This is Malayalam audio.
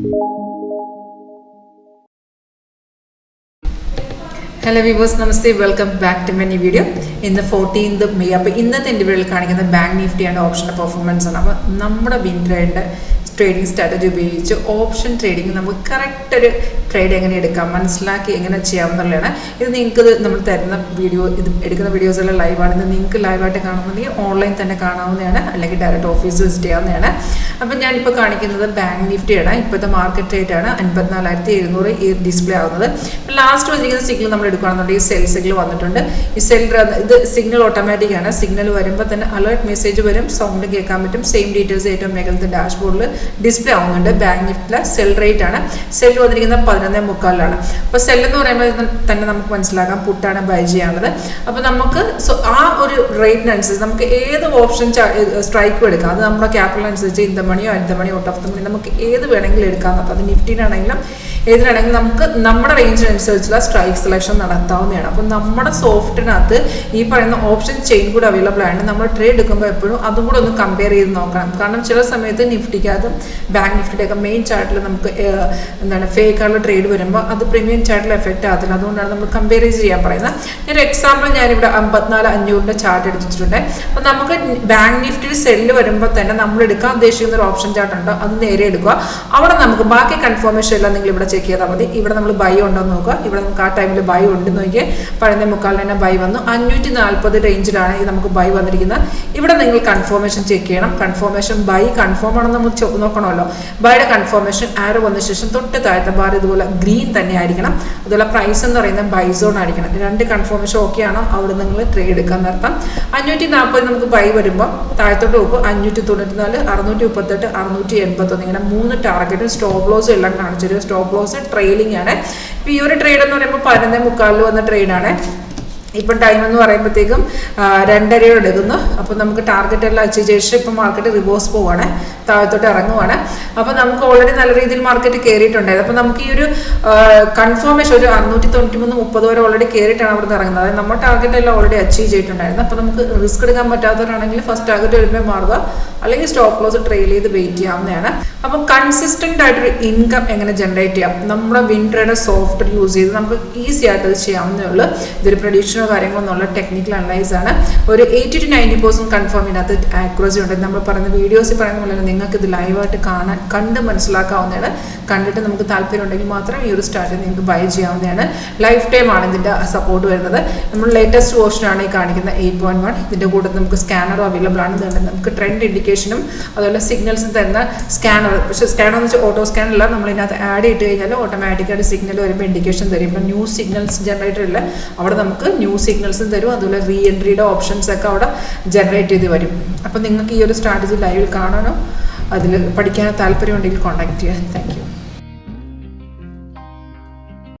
Hello viewers, Namaste, welcome back to my new video. In the 14th of May, in the video, the Bank Nifty and option performance. Trading strategy ഉപയോഗിച്ച് ഓപ്ഷൻ ട്രേഡിംഗ് നമുക്ക് കറക്റ്റ് ഒരു ട്രേഡ് എങ്ങനെ എടുക്കാം മനസ്സിലാക്കി എങ്ങനെ ചെയ്യാമെന്നുള്ളതാണ്. ഇത് നിങ്ങൾക്ക് നമ്മൾ തരുന്ന വീഡിയോ ഇത് എടുക്കുന്ന വീഡിയോസ് എല്ലാം ലൈവാണ്. ഇത് നിങ്ങൾക്ക് ലൈവായിട്ട് കാണുന്നുണ്ടെങ്കിൽ ഓൺലൈൻ തന്നെ കാണാവുന്നതാണ്, അല്ലെങ്കിൽ ഡയറക്റ്റ് ഓഫീസ് വിസിറ്റ് ചെയ്യാവുന്നതാണ്. അപ്പം ഞാനിപ്പോൾ കാണിക്കുന്നത് ബാങ്ക് നിഫ്റ്റിയാണ്. ഇപ്പോഴത്തെ മാർക്കറ്റ് റേറ്റ് ആണ് 54,700 ഈ ഡിസ്പ്ലേ ആവുന്നത്. ലാസ്റ്റ് വന്നിരിക്കുന്ന സിഗ്നൽ നമ്മൾ എടുക്കുകയാണെന്നുണ്ടെങ്കിൽ സെൽ സിഗ്നൽ വന്നിട്ടുണ്ട്. ഈ സെൽ ഇത് സിഗ്നൽ ഓട്ടോമാറ്റിക് ആണ്. സിഗ്നൽ വരുമ്പോൾ തന്നെ അലേർട്ട് മെസ്സേജ് വരും, സൗണ്ട് കേൾക്കാൻ പറ്റും. സെയിം ഡീറ്റെയിൽസ് ഏറ്റവും മേഖലത്തെ ഡാഷ്ബോർഡിൽ ഡിസ്പ്ലേ ആവുന്നുണ്ട്. ബാങ്ക് നിഫ്റ്റിയിലെ സെൽ റേറ്റ് ആണ്. സെൽ വന്നിരിക്കുന്നത് 11.3. അപ്പോൾ സെൽ എന്ന് പറയുമ്പോൾ തന്നെ നമുക്ക് മനസ്സിലാക്കാം പുട്ടാണ് ബൈ ചെയ്യാനുള്ളത്. അപ്പോൾ നമുക്ക് ആ ഒരു റേറ്റിനനുസരിച്ച് നമുക്ക് ഏത് ഓപ്ഷൻ സ്ട്രൈക്കും എടുക്കാം. അത് നമ്മുടെ ക്യാപിറ്റൽ അനുസരിച്ച് ഇൻ ദ മണിയോ at the money out of the money നമുക്ക് ഏത് വേണമെങ്കിലും എടുക്കാം. അപ്പോൾ അത് നിഫ്റ്റിയിലാണെങ്കിലും ഏതിനാണെങ്കിലും നമുക്ക് നമ്മുടെ റേഞ്ചിനനുസരിച്ചുള്ള സ്ട്രൈക്ക് സെലക്ഷൻ നടത്താവുന്നതാണ്. അപ്പോൾ നമ്മുടെ സോഫ്റ്റിനകത്ത് ഈ പറയുന്ന ഓപ്ഷൻ ചെയിൻ കൂടെ അവൈലബിൾ ആണ്. നമ്മൾ ട്രേഡ് എടുക്കുമ്പോൾ എപ്പോഴും അതും കൂടെ ഒന്ന് കമ്പയർ ചെയ്ത് നോക്കണം. കാരണം ചില സമയത്ത് നിഫ്റ്റിക്കകത്തും ബാങ്ക് നിഫ്റ്റിയുടെയൊക്കെ മെയിൻ ചാർട്ടിൽ നമുക്ക് ഫേക്ക് ആയിട്ടുള്ള ട്രേഡ് വരുമ്പോൾ അത് പ്രീമിയം ചാർട്ടിൽ എഫക്റ്റ് ആകത്തില്ല. അതുകൊണ്ടാണ് നമ്മൾ കമ്പയർ ചെയ്യാൻ പറയുന്നത്. ഒരു എക്സാമ്പിൾ ഞാനിവിടെ 54,500 ചാർട്ട് എടുത്തിട്ടുണ്ട്. അപ്പോൾ നമുക്ക് ബാങ്ക് നിഫ്റ്റിയിൽ സെല്ല് വരുമ്പോൾ തന്നെ നമ്മൾ എടുക്കാൻ ഉദ്ദേശിക്കുന്ന ഒരു ഓപ്ഷൻ ചാർട്ട് ഉണ്ട്, അത് നേരെ എടുക്കുക. അവിടെ നമുക്ക് ബാക്കി കൺഫർമേഷൻ എല്ലാം നിങ്ങൾ ഇവിടെ ചെക്ക് ചെയ്താൽ മതി. ഇവിടെ നമ്മൾ ബൈ ഉണ്ടോ എന്ന് നോക്കുക. ഇവിടെ നമുക്ക് ആ ടൈമിൽ ബൈ ഉണ്ടെന്ന് നോക്കിയാൽ 11.3 തന്നെ ബൈ വന്നു. 540 റേഞ്ചിലാണ് ഈ നമുക്ക് ബൈ വന്നിരിക്കുന്നത്. ഇവിടെ നിങ്ങൾ കൺഫർമേഷൻ ചെക്ക് ചെയ്യണം. കൺഫർമേഷൻ ബൈ കൺഫേം ആണെന്ന് നമ്മൾ നോക്കണമല്ലോ. ബൈയുടെ കൺഫർമേഷൻ ആരോ വന്ന ശേഷം തൊട്ട് താഴത്തെ ബാർ ഇതുപോലെ ഗ്രീൻ തന്നെ ആയിരിക്കണം. അതുപോലെ പ്രൈസ് എന്ന് പറയുന്നത് ബൈ സോൺ ആയിരിക്കണം. രണ്ട് കൺഫർമേഷൻ ഓക്കെ ആണോ അവിടെ നിങ്ങൾ ട്രേഡ് എടുക്കാൻ നടത്താം. 540 നമുക്ക് ബൈ വരുമ്പോൾ താഴത്തോട്ട് പോകും. 594, 638, 681 ഇങ്ങനെ 3 ടാർഗറ്റും സ്റ്റോപ്പ് ലോസും എല്ലാം കാണിച്ചൊരു സ്റ്റോപ്പ് ലോസ് ട്രെയിലിംഗ് ആണ്. ഇപ്പം ഈ ഒരു ട്രേഡ് എന്ന് പറയുമ്പോൾ 11.3 വന്ന ട്രേഡാണ്. ഇപ്പം ടൈം എന്ന് പറയുമ്പോഴത്തേക്കും 2:30 എടുക്കുന്നു. അപ്പോൾ നമുക്ക് ടാർഗറ്റ് എല്ലാം അച്ചീവ് ചെയ്ത് ഇപ്പം മാർക്കറ്റ് റിവേഴ്സ് പോവാണ്, താഴത്തോട്ട് ഇറങ്ങുവാണ്. അപ്പോൾ നമുക്ക് ഓൾറെഡി നല്ല രീതിയിൽ മാർക്കറ്റ് കയറിയിട്ടുണ്ടായത്. അപ്പോൾ നമുക്ക് ഈ ഒരു കൺഫർമേഷൻ ഒരു 693.30 വരെ ഓൾറെഡി കയറിയിട്ടാണ് അവിടെ നിന്ന് ഇറങ്ങുന്നത്. അതായത് നമ്മുടെ ടാർഗറ്റ് എല്ലാം ഓൾറെഡി അച്ചീവ് ചെയ്തിട്ടുണ്ടായിരുന്നു. അപ്പോൾ നമുക്ക് റിസ്ക് എടുക്കാൻ പറ്റാത്തവരാണെങ്കിൽ ഫസ്റ്റ് ടാർഗറ്റ് വരുമ്പോൾ മാറുക, അല്ലെങ്കിൽ സ്റ്റോപ്പ് ലോസ് ട്രെയിൽ ചെയ്ത് വെയിറ്റ് ചെയ്യാവുന്നതാണ്. അപ്പോൾ കൺസിസ്റ്റൻ്റ് ആയിട്ടൊരു ഇൻകം എങ്ങനെ ജനറേറ്റ് ചെയ്യാം നമ്മുടെ വിൻട്രയുടെ സോഫ്റ്റ്വെയർ യൂസ് ചെയ്ത് നമുക്ക് ഈസി ആയിട്ട് അത് ചെയ്യാവുന്നേ ഉള്ളൂ. ഇതൊരു പ്രഡിക്ഷനോ കാര്യങ്ങളൊന്നുള്ള ടെക്നിക്കൽ അനലൈസ് ആണ്. ഒരു 80 to 90% കൺഫേം ഇതിനകത്ത് ആക്യുറസി ഉണ്ട്. നമ്മൾ പറയുന്ന വീഡിയോസിൽ പറയുന്ന പോലെ നിങ്ങൾക്ക് ഇത് ലൈവായിട്ട് കണ്ട് മനസ്സിലാക്കാവുന്നതാണ്. കണ്ടിട്ട് നമുക്ക് താല്പര്യം ഉണ്ടെങ്കിൽ മാത്രം ഈ ഒരു സ്റ്റാർട്ട് നിങ്ങൾക്ക് ബൈ ചെയ്യാവുന്നതാണ്. ലൈഫ് ടൈം ആണ് ഇതിൻ്റെ സപ്പോർട്ട് വരുന്നത്. നമ്മൾ ലേറ്റസ്റ്റ് വേർഷനാണ് ഈ കാണിക്കുന്ന 8.1. ഇതിൻ്റെ കൂടെ നമുക്ക് സ്കാനറും അവൈലബിൾ ആണ്. നമുക്ക് ട്രെൻഡ് ഇൻഡിക്കേഷനും അതുപോലെ സിഗ്നൽസും തരുന്ന സ്കാനർ. പക്ഷേ സ്കാനർ എന്ന് വെച്ചാൽ ഓട്ടോ സ്കാനറല്ല, നമ്മൾ ഇതിനകത്ത് ആഡ് ചെയ്ത് കഴിഞ്ഞാൽ ഓട്ടോമാറ്റിക്കായിട്ട് സിഗ്നൽ വരുമ്പോൾ ഇൻഡിക്കേഷൻ തരും. ഇപ്പം ന്യൂ സിഗ്നൽസ് ജനറേറ്ററില്ല, അവിടെ നമുക്ക് ന്യൂ സിഗ്നൽസും തരും. അതുപോലെ റീ എൻട്രിയുടെ ഓപ്ഷൻസ് ഒക്കെ അവിടെ ജനറേറ്റ് ചെയ്ത് വരും. അപ്പം നിങ്ങൾക്ക് ഈ ഒരു സ്ട്രാറ്റജി ലൈവിൽ കാണാനോ അതിൽ പഠിക്കാനോ താല്പര്യം ഉണ്ടെങ്കിൽ കോൺടാക്ട് ചെയ്യാം. Thank you.